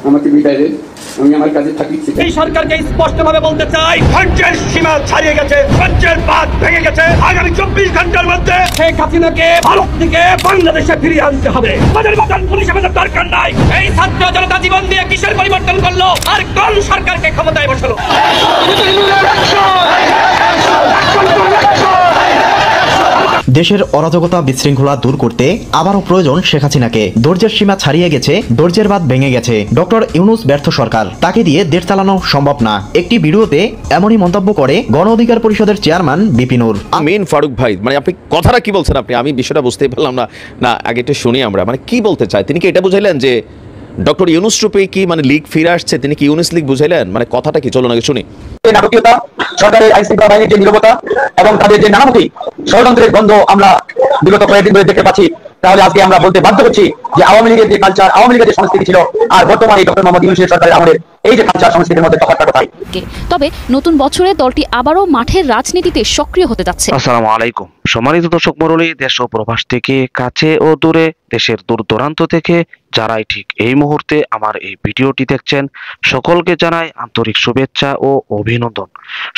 আমাকে বিদায় দেন, আমি আমার কাজে থাকি। এই সরকারকে স্পষ্টভাবে বলতে চাই, ধৈর্যের সীমা ছাড়িয়ে গেছে, ধৈর্যের বাঁধ ভেঙে গেছে। আগামী 24 ঘন্টার মধ্যে শেখ হাসিনাকে ভারত থেকে বাংলাদেশে ফিরিয়ে আনতে হবে। আমাদের মতন পুলিশ আমাদের দরকার নাই। এই ছাত্র জনতা জীবন দিয়ে কিসের পরিবর্তন করলো আর কোন সরকারকে ক্ষমতায় বসালো? দেশের অরাজকতা বিশৃঙ্খলা দূর করতে আবারও প্রয়োজন শেখ হাসিনাকে। ধৈর্যের সীমা ছাড়িয়ে গেছে, ধৈর্যের বাঁধ ভেঙে গেছে। ডক্টর ইউনূস ব্যর্থ সরকার, তাকে দিয়ে দেশ চালানো সম্ভব না। একটি ভিডিওতে এমনই মন্তব্য করে গণ অধিকার পরিষদের চেয়ারম্যান বিপিনুর। আমিন ফারুক ভাই, মানে আপনি কথাটা কি বলছেন? আমি বিষয়টা বুঝতেই পারলাম না। না, আগে একটু শুনি আমরা, মানে কি বলতে চাই তিনি? কি এটা বুঝাইলেন যে ডক্টর ইউনূস রূপে কি মানে লীগ ফিরে আসছে, তিনি কি ইউনূস লীগ বুঝাইলেন? মানে কথাটা কি? চলুন আগে শুনি। নাটকীয়তা, সরকারের আইন শৃঙ্খলা বাহিনীর যে নীরবতা এবং তাদের যে নানামুখী ষড়যন্ত্রের গন্ধ আমরা বিগত কয়েকদিন ধরে দেখতে পাচ্ছি, তাহলে আজকে আমরা বলতে বাধ্য হচ্ছি যে আওয়ামী লীগের যে কালচার, আওয়ামী লীগের যে সংস্কৃতি ছিল আর বর্তমানে ডক্টর মোহাম্মদ ইউনূসের সরকারের আমাদের এই যে কালচার সংস্কৃতির মধ্যে তফাৎটা কোথায়? তবে নতুন বছরে দলটি আবারও মাঠের রাজনীতিতে সক্রিয় হতে যাচ্ছে। আসসালামু আলাইকুম সম্মানিত দর্শক মণ্ডলী, দেশ ও প্রবাস থেকে, কাছে ও দূরে, দেশের দূর দূরান্ত থেকে যারাই ঠিক এই মুহূর্তে আমার এই ভিডিওটি দেখছেন, সকলকে জানাই আন্তরিক শুভেচ্ছা ও অভিনন্দন।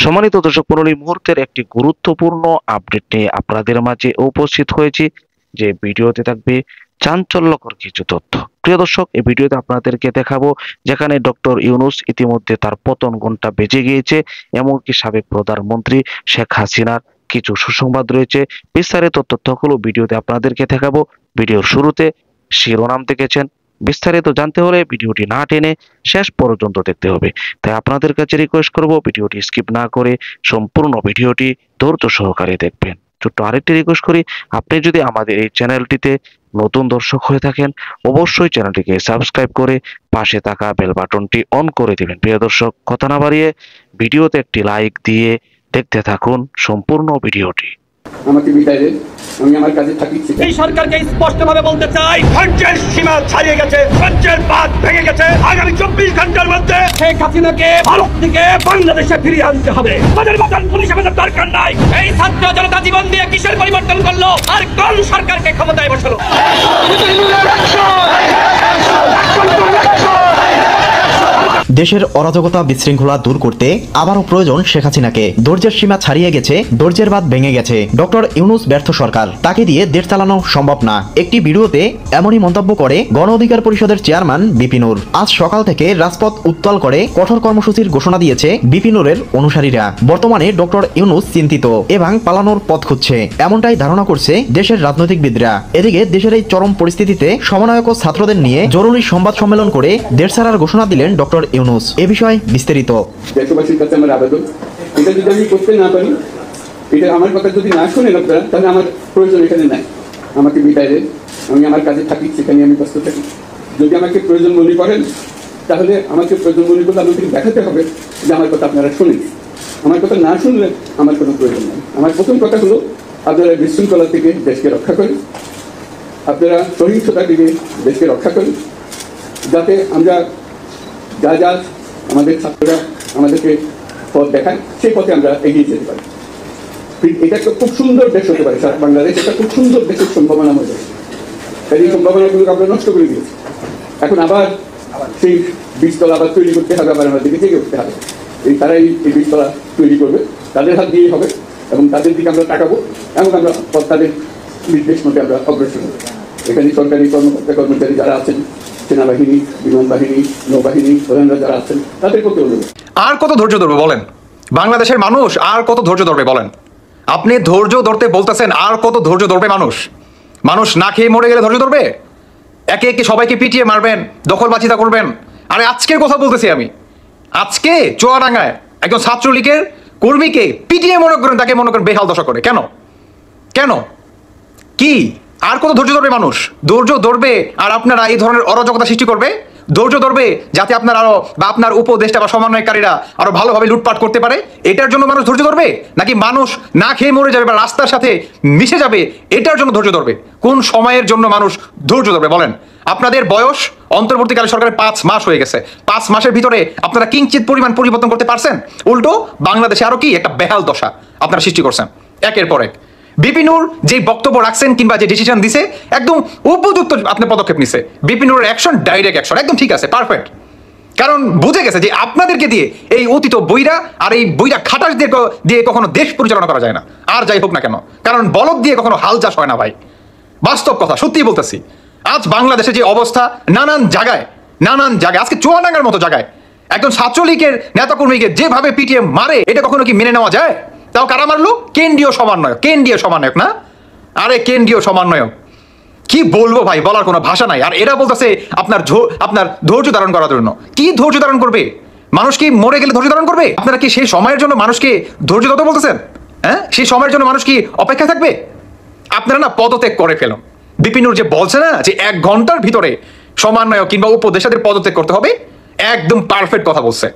সম্মানিত দর্শক মণ্ডলী, মুহূর্তের একটি গুরুত্বপূর্ণ আপডেট নিয়ে আপনাদের মাঝে উপস্থিত হয়েছি, যে ভিডিওতে থাকবে চাঞ্চল্যকর কিছু তথ্য। প্রিয় দর্শক, এই ভিডিওতে আপনাদেরকে দেখাবো যেখানে ডক্টর ইউনূস ইতিমধ্যে তার পতন ঘণ্টা বেজে গিয়েছে, এমনকি সাবেক প্রধানমন্ত্রী শেখ হাসিনার কিছু সুসংবাদ রয়েছে। বিস্তারিত তথ্যগুলো ভিডিওতে আপনাদেরকে দেখাবো। ভিডিওর শুরুতে শিরোনাম দেখেছেন, বিস্তারিত জানতে হলে ভিডিওটি না টেনে শেষ পর্যন্ত দেখতে হবে। তাই আপনাদের কাছে রিকোয়েস্ট করব, ভিডিওটি স্কিপ না করে সম্পূর্ণ ভিডিওটি ধৈর্য সহকারে দেখবেন। ছোট্ট আরেকটি রিকোয়েস্ট করি, আপনি যদি আমাদের এই চ্যানেলটিতে নতুন দর্শক হয়ে থাকেন, অবশ্যই চ্যানেলটিকে সাবস্ক্রাইব করে পাশে থাকা বেল বাটনটি অন করে দিবেন। প্রিয় দর্শক, কথা না বাড়িয়ে ভিডিওতে একটি লাইক দিয়ে দেখতে থাকুন সম্পূর্ণ ভিডিওটি। আমাকে বিদায় দেন, আমি আমার কাজে থাকি। এই সরকারকে স্পষ্টভাবে বলতে চাই, ধৈর্যের সীমা ছাড়িয়ে গেছে, ধৈর্যের বাঁধ ভেঙে গেছে। আগামী 24 ঘন্টার মধ্যে শেখ হাসিনাকে ভারত থেকে বাংলাদেশে ফিরিয়ে আনতে হবে। আমাদের মতন পুলিশ আমাদের দরকার নাই। এই ছাত্র জনতা জীবন দিয়ে কিসের পরিবর্তন করলো আর কোন সরকারকে ক্ষমতায় বসালো? দেশের অরাজকতা বিশৃঙ্খলা দূর করতে আবারও প্রয়োজন শেখ হাসিনাকে। ধৈর্যের সীমা ছাড়িয়ে গেছে, ধৈর্যের বাঁধ ভেঙে গেছে। ডক্টর ইউনূস ব্যর্থ সরকার, তাকে দিয়ে দেশ চালানো সম্ভব না। একটি ভিডিওতে এমনই মন্তব্য করে গণ অধিকার পরিষদের চেয়ারম্যান বিপিনুর। আজ সকাল থেকে রাজপথ উত্তাল করে কঠোর কর্মসূচির ঘোষণা দিয়েছে বিপিনুরের অনুসারীরা। বর্তমানে ডক্টর ইউনূস চিন্তিত এবং পালানোর পথ খুঁজছে, এমনটাই ধারণা করছে দেশের রাজনৈতিকবিদরা। এদিকে দেশের এই চরম পরিস্থিতিতে সমন্বয়ক ও ছাত্রদের নিয়ে জরুরি সংবাদ সম্মেলন করে দেশ ছাড়ার ঘোষণা দিলেন ডক্টর ইউনূস। এ বিষয়ে বিস্তারিত। দেশবাসীর কাছে আমার আবেদন, এটা যদি আমি করতে না পারি, এটা আমার কথা যদি না শোনেন আপনারা, তাহলে আমার প্রয়োজন এখানে নাই। আমাকে বিদায় দেন, আমি আমার কাজে থাকি, সেখানে আমি ব্যস্ত থাকি। যদি আমাকে প্রয়োজন মনে করেন, তাহলে আমাকে প্রয়োজন মনে করলে আমাকে দেখাতে হবে যে আমার কথা আপনারা শোনেন। আমার কথা না শুনলে আমার কোনো প্রয়োজন নেই। আমার প্রথম কথা হলো, আপনারা বিশৃঙ্খলা থেকে দেশকে রক্ষা করেন, আপনারা সহিংসতা থেকে দেশকে রক্ষা করেন, যাতে আমরা যা যা আমাদের ছাত্ররা আমাদেরকে পথ দেখায়, সেই পথে আমরা এগিয়ে যেতে পারি। এটা একটা খুব সুন্দর দেশ হতে পারে, বাংলাদেশ একটা খুব সুন্দর দেশের সম্ভাবনা হয়ে যাবে। এই সম্ভাবনাগুলোকে আমরা নষ্ট করে দিয়েছি। এখন আবার সেই বীজতলা আবার তৈরি করতে হবে, আবার আমাদেরকে জেগে উঠতে হবে। তারাই এই বীজতলা তৈরি করবে, তাদের হাত দিয়েই হবে, এবং তাদের দিকে আমরা তাকাবো এবং আমরা তাদের নির্দেশ মতে আমরা অগ্রসর হবো। এখানে সরকারি কর্মকর্তা কর্মচারী যারা আছেন, সেনাবাহিনী, বিমান বাহিনী, নৌবাহিনী প্রধানরা যারা আছেন, তাদের প্রতি অনুরোধ। আর কত ধৈর্য ধরবে বলেন? বাংলাদেশের মানুষ আর কত ধৈর্য ধরবে বলেন? আপনি ধৈর্য ধরতে বলতেছেন, আর কত ধৈর্য ধরবে মানুষ? মানুষ না খেয়ে মরে গেলে ধৈর্য ধরবে? একে একে সবাইকে পিটিয়ে মারবেন, দখলবাজিতা করবেন। আরে আজকের কথা বলতেছি আমি, আজকে চুয়াডাঙ্গায় একজন ছাত্রলীগের কর্মীকে পিটিয়ে মনে করেন, তাকে মনে করেন বেহাল দশা করে। কেন কেন কি? আর কত ধৈর্য ধরবে মানুষ? ধৈর্য ধরবে আর আপনারা এই ধরনের অরাজকতা সৃষ্টি করবে? ধৈর্য ধরবে যাতে আপনার আরো বা আপনার উপদেষ্টা বা সমন্বয়কারীরা আরো ভালোভাবে লুটপাট করতে পারে, এটার জন্য মানুষ ধৈর্য ধরবে? নাকি মানুষ না খেয়ে মরে যাবে বা রাস্তার সাথে মিশে যাবে, এটার জন্য ধৈর্য ধরবে? কোন সময়ের জন্য মানুষ ধৈর্য ধরবে বলেন? আপনাদের বয়স অন্তর্বর্তীকালে সরকারের 5 মাস হয়ে গেছে। 5 মাসের ভিতরে আপনারা কিঞ্চিত পরিমাণ পরিবর্তন করতে পারছেন? উল্টো বাংলাদেশে আরো কি একটা বেহাল দশা আপনারা সৃষ্টি করছেন একের পর এক। বিপিনুর যে বক্তব্য রাখছেন কিংবা যে ডিসিশন দিছে, একদম উপযুক্ত আপনি পদক্ষেপ নিছে। বিপিনুরের অ্যাকশন ডাইরেক্ট অ্যাকশন, একদম ঠিক আছে, পারফেক্ট। কারণ বুঝে গেছে যে আপনাদেরকে দিয়ে এই অতীত বইরা আর এই বইরা খাটাস দিয়ে কখনো দেশ পরিচালনা করা যায় না, আর যাই হোক না কেন, কারণ বলদ দিয়ে কখনো হাল চাষ হয় না ভাই। বাস্তব কথা, সত্যিই বলতেছি। আজ বাংলাদেশে যে অবস্থা, নানান জায়গায় আজকে চুয়াডাঙ্গার মতো জায়গায় একজন ছাত্রলীগের নেতাকর্মীকে যেভাবে পিটিয়ে মারে, এটা কখনো কি মেনে নেওয়া যায়? তাও কারা মারলো? কেন্দ্রীয় সমন্বয়ক না? আরে কেন্দ্রীয় সমন্বয়ক, কি বলবো ভাই, বলার কোনো ভাষা নাই। আর এরা বলতেছে আপনার ধৈর্য ধারণ করার জন্য। কি ধৈর্য ধারণ করবে? মানুষ কি মরে গেলে ধৈর্য ধারণ করবে? আপনারা কি সেই সময়ের জন্য মানুষকে ধৈর্য ধরতে বলতেছেন? হ্যাঁ, সেই সময়ের জন্য মানুষ কি অপেক্ষা থাকবে? আপনারা না পদত্যাগ করে ফেলুন। বিপিনুর যে বলছে না যে 1 ঘন্টার ভিতরে সমন্বয়ক কিংবা উপদেষ্টাদের পদত্যাগ করতে হবে, একদম পারফেক্ট কথা বলছে।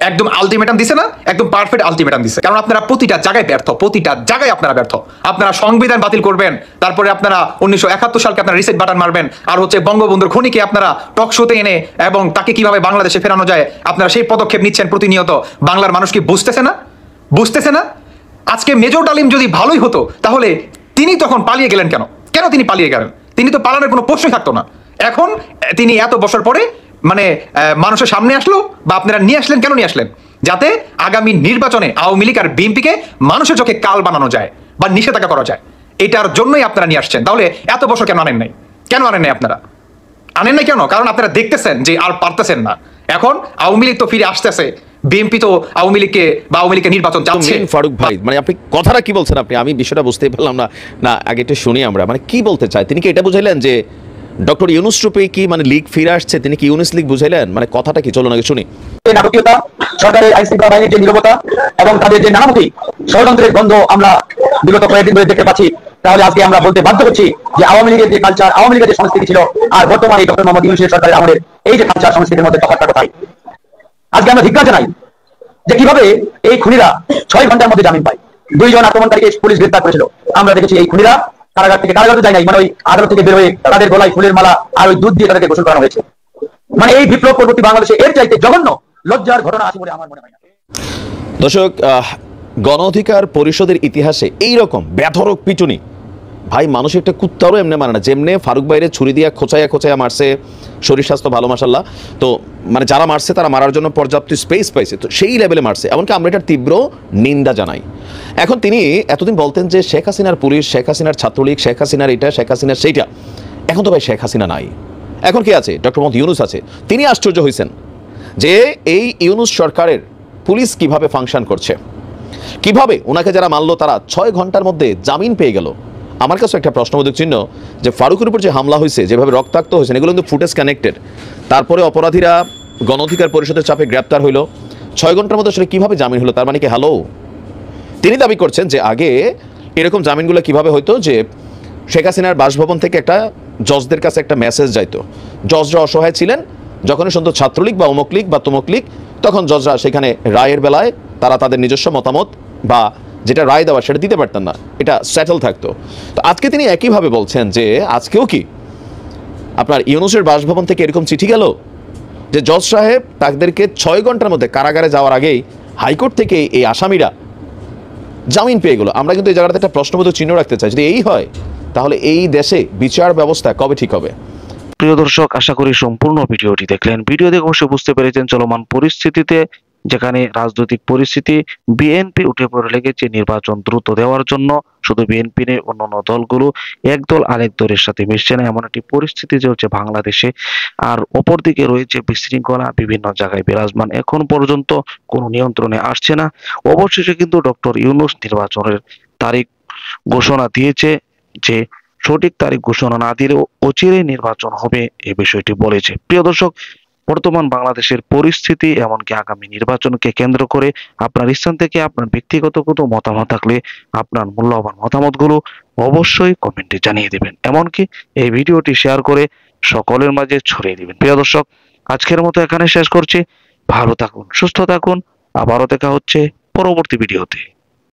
একদম আলটিমেটাম দিছে না, একদম পারফেক্ট আলটিমেটাম দিছে। কারণ আপনারা প্রতিটা জায়গায় ব্যর্থ, আপনারা সংবিধান বাতিল করবেন, তারপরে আপনারা 1971 সালকে আপনারা রিসেট বাটন মারবেন, আর হচ্ছে বঙ্গবন্ধুর খুনিকে আপনারা টক শোতে এনে এবং তাকে কিভাবে বাংলাদেশে ফেরানো যায় আপনারা সেই পদক্ষেপ নিচ্ছেন প্রতিনিয়ত। বাংলার মানুষ কি বুঝতেছে না? আজকে মেজর ডালিম যদি ভালোই হতো, তাহলে তিনি তখন পালিয়ে গেলেন কেন? তিনি পালিয়ে গেলেন? তিনি তো পালানোর কোনো প্রশ্নই থাকতো না। এখন তিনি এত বছর পরে মানে মানুষের সামনে আসলো, বা আপনারা নিয়ে আসলেন, কেন নিয়ে আসলেন? যাতে আগামী নির্বাচনে আওয়ামী লীগ আর বিএনপিকে মানুষের চোখে কাল বানানো যায় বা নিষেধাজ্ঞা করা যায়, এটার জন্যই আপনারা নিয়ে আসছেন। তাহলে এত বছর কেন আনেন নাই? আপনারা আনেন নাই কেন? কারণ আপনারা দেখতেছেন যে আর পারতেছেন না। এখন আওয়ামী লীগ তো ফিরে আসতেছে, বিএনপি তো আওয়ামী লীগকে নির্বাচন চাচ্ছে। ফারুক ভাই, মানে আপনি কথাটা কি বলছেন? আমি বিষয়টা বুঝতেই পারলাম না আগে একটু শুনি আমরা, মানে কি বলতে চাই? তিনি কি এটা বুঝাইলেন যে ডক্টর ইউনূস রূপে কি মানে লীগ ফিরে আসছে, তিনি কি ইউনূস লীগ বুঝাইলেন? মানে কথাটা কি, চলুন আগে শুনি। নাটকীয়তা, সরকারের আইন শৃঙ্খলা বাহিনীর যে নীরবতা এবং তাদের যে নানামুখী ষড়যন্ত্রের গন্ধ আমরা বিগত কয়েকদিন ধরে দেখতে পাচ্ছি, তাহলে আজকে আমরা বলতে বাধ্য হচ্ছি যে আওয়ামী লীগের যে কালচার, আওয়ামী লীগের যে সংস্কৃতি ছিল, আর বর্তমানে ডক্টর মোহাম্মদ ইউনূসের সরকারের আমাদের এই যে কালচার সংস্কৃতির মধ্যে তফাৎটা কোথায়? আজকে আমরা ধিক্কার জানাই যে কিভাবে এই খুনিরা 6 ঘন্টার মধ্যে জামিন পায়। 2 জন আক্রমণকারীকে পুলিশ গ্রেফতার করেছিল। আমরা দেখেছি এই খুনিরা কারাগার থেকে যায় নাই, মানে ওই আদালত থেকে বের হয়ে তাদের গলায় ফুলের মালা আর ওই দুধ দিয়ে তাদেরকে গোসল করানো হয়েছে। মানে এই বিপ্লব পরবর্তী বাংলাদেশে এর চাইতে জঘন্য লজ্জার ঘটনা আছে বলে আমার মনে হয় না। দর্শক, গণ অধিকার পরিষদের ইতিহাসে এইরকম ব্যাধরক পিটুনি ভাই মানুষ একটা কুত্তারও এমনি মানে না। যেমনে ফারুক বাইরে ছুরি দিয়া খোঁচাইয়া মারছে, শরীর স্বাস্থ্য ভালো মাশাল্লাহ, তো মানে যারা মারছে তারা মারার জন্য পর্যাপ্ত স্পেস পাইছে, তো সেই লেভেলে মারছে। এমনকি আমরা এটার তীব্র নিন্দা জানাই। এখন তিনি এতদিন বলতেন যে শেখ হাসিনার পুলিশ, শেখ হাসিনার ছাত্রলীগ, শেখ হাসিনার এটা, শেখ হাসিনার সেইটা। এখন তো ভাই শেখ হাসিনা নাই, এখন কে আছে? ডক্টর মোহাম্মদ ইউনূস আছে। তিনি আশ্চর্য হয়েছেন যে এই ইউনূস সরকারের পুলিশ কিভাবে ফাংশন করছে, কিভাবে ওনাকে যারা মারলো তারা 6 ঘন্টার মধ্যে জামিন পেয়ে গেল। আমার কাছে একটা প্রশ্নবোধক চিহ্ন যে ফারুকের উপর যে হামলা হয়েছে, যেভাবে রক্তাক্ত হয়েছে, এগুলো কিন্তু ফুটেজ কানেক্টেড। তারপরে অপরাধীরা গণ অধিকার পরিষদের চাপে গ্রেপ্তার হইলো, 6 ঘন্টার মধ্যে আসলে কীভাবে জামিন হলো? তার মানে কি হ্যালো, তিনি দাবি করছেন যে আগে এরকম জামিনগুলো কিভাবে হইতো, যে শেখ হাসিনার বাসভবন থেকে একটা জজদের কাছে একটা মেসেজ যাইতো, জজরা অসহায় ছিলেন, যখনই শুনতো ছাত্রলীগ বা অমুক লীগ বা তমুক লীগ, তখন জজরা সেখানে রায়ের বেলায় তারা তাদের নিজস্ব মতামত বা যেটা রায় দেওয়া সেটা দিতে পারতেন না, এটা সেটেল থাকতো। তো আজকে তিনি একইভাবে বলছেন যে আজকেও কি আপনার ইউনূসের বাসভবন থেকে এরকম চিঠি গেল যে জজ সাহেব তাদেরকে 6 ঘন্টার মধ্যে কারাগারে যাওয়ার আগেই হাইকোর্ট থেকে এই আসামিরা জামিন পেয়ে গেল। আমরা কিন্তু এই জায়গাটাতে একটা প্রশ্নবোধক চিহ্ন রাখতে চাই, যদি এই হয় তাহলে এই দেশে বিচার ব্যবস্থা কবে ঠিক হবে? প্রিয় দর্শক, আশা করি সম্পূর্ণ ভিডিওটি দেখলেন। ভিডিও দেখে অবশ্যই বুঝতে পেরেছেন চলমান পরিস্থিতিতে, যেখানে রাজনৈতিক পরিস্থিতি বিএনপি উঠে পড়ে লেগেছে নির্বাচন দ্রুত দেওয়ার জন্য। শুধু বিএনপি নেই, অন্যান্য দলগুলো এক দল আরেক দলের সাথে মিশছে না, এমন একটি পরিস্থিতি চলছে বাংলাদেশে। আর অপরদিকে রয়েছে বিশৃঙ্খলা বিভিন্ন জায়গায় বিরাজমান, এখন পর্যন্ত কোনো নিয়ন্ত্রণে আসছে না। অবশেষে কিন্তু ডক্টর ইউনূস নির্বাচনের তারিখ ঘোষণা দিয়েছে, যে সঠিক তারিখ ঘোষণা না দিলেও অচিরেই নির্বাচন হবে, এই বিষয়টি বলেছে। প্রিয় দর্শক, বর্তমান বাংলাদেশের পরিস্থিতি এমনকি আগামী নির্বাচনকে কেন্দ্র করে আপনার স্থান থেকে আপনার ব্যক্তিগত কোনো মতামত থাকলে আপনার মূল্যবান মতামতগুলো অবশ্যই কমেন্টে জানিয়ে দিবেন, এমনকি এই ভিডিওটি শেয়ার করে সকলের মাঝে ছড়িয়ে দিবেন। প্রিয় দর্শক, আজকের মতো এখানে শেষ করছি। ভালো থাকুন, সুস্থ থাকুন, আবারও দেখা হচ্ছে পরবর্তী ভিডিওতে।